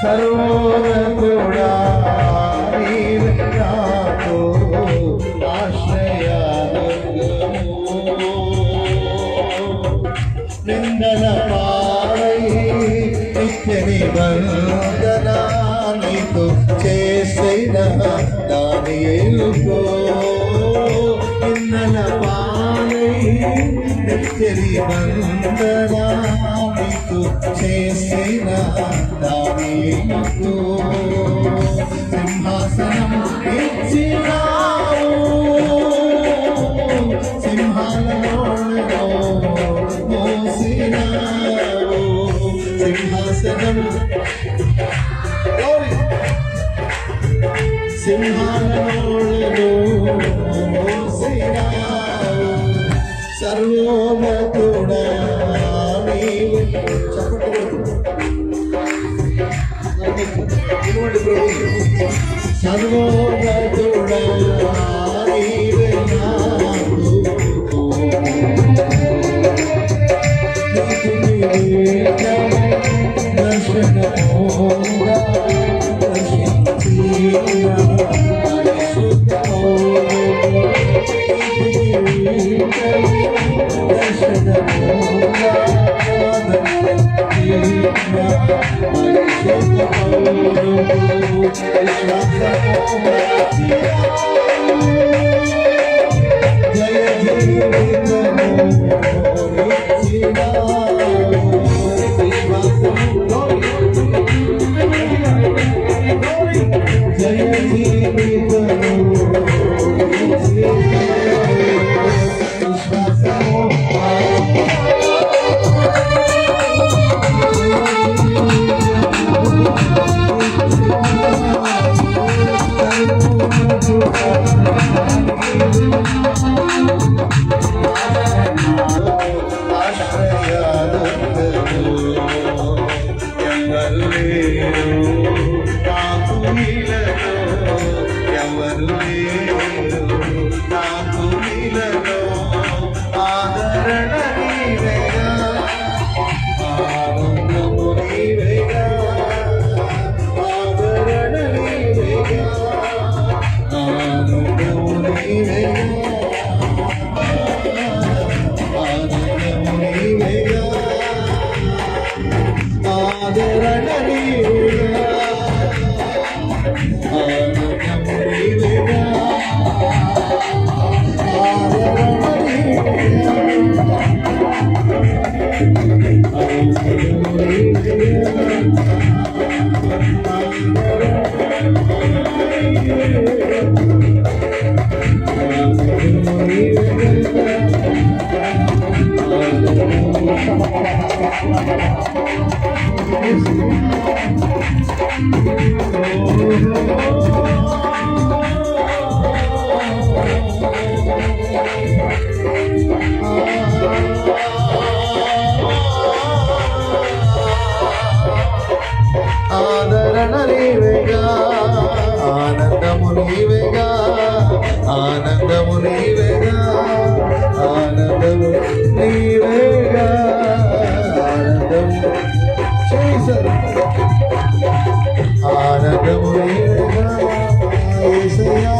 సర్వోన్నతుడా నీవే నాకు ఆశ్రయదుర్గము. నిందల పాడై నిత్య నిబంధన నీతో చేసిన దానియేలుకో. నిందల పాడై నిత్య నిబంధన నీతో చేసిన దానియేలుకో. సింహాసనం ఇచ్చినావు, సింహాలలో మోసినావు. సింహాసనం సింహాలలో మోసినావు. సర్వోన్నతుడా నీవే. సర్వోన్నతుడా నీవే నాకు దర్శనముగా దర్శించిన ఆదరణ నీవేగా, ఆనందము నీవేగా, ఆనందము నీవేగా, ఆనందము నీవేగా, ఆనందము ఆనందము నీవేగా యేసయ్యా.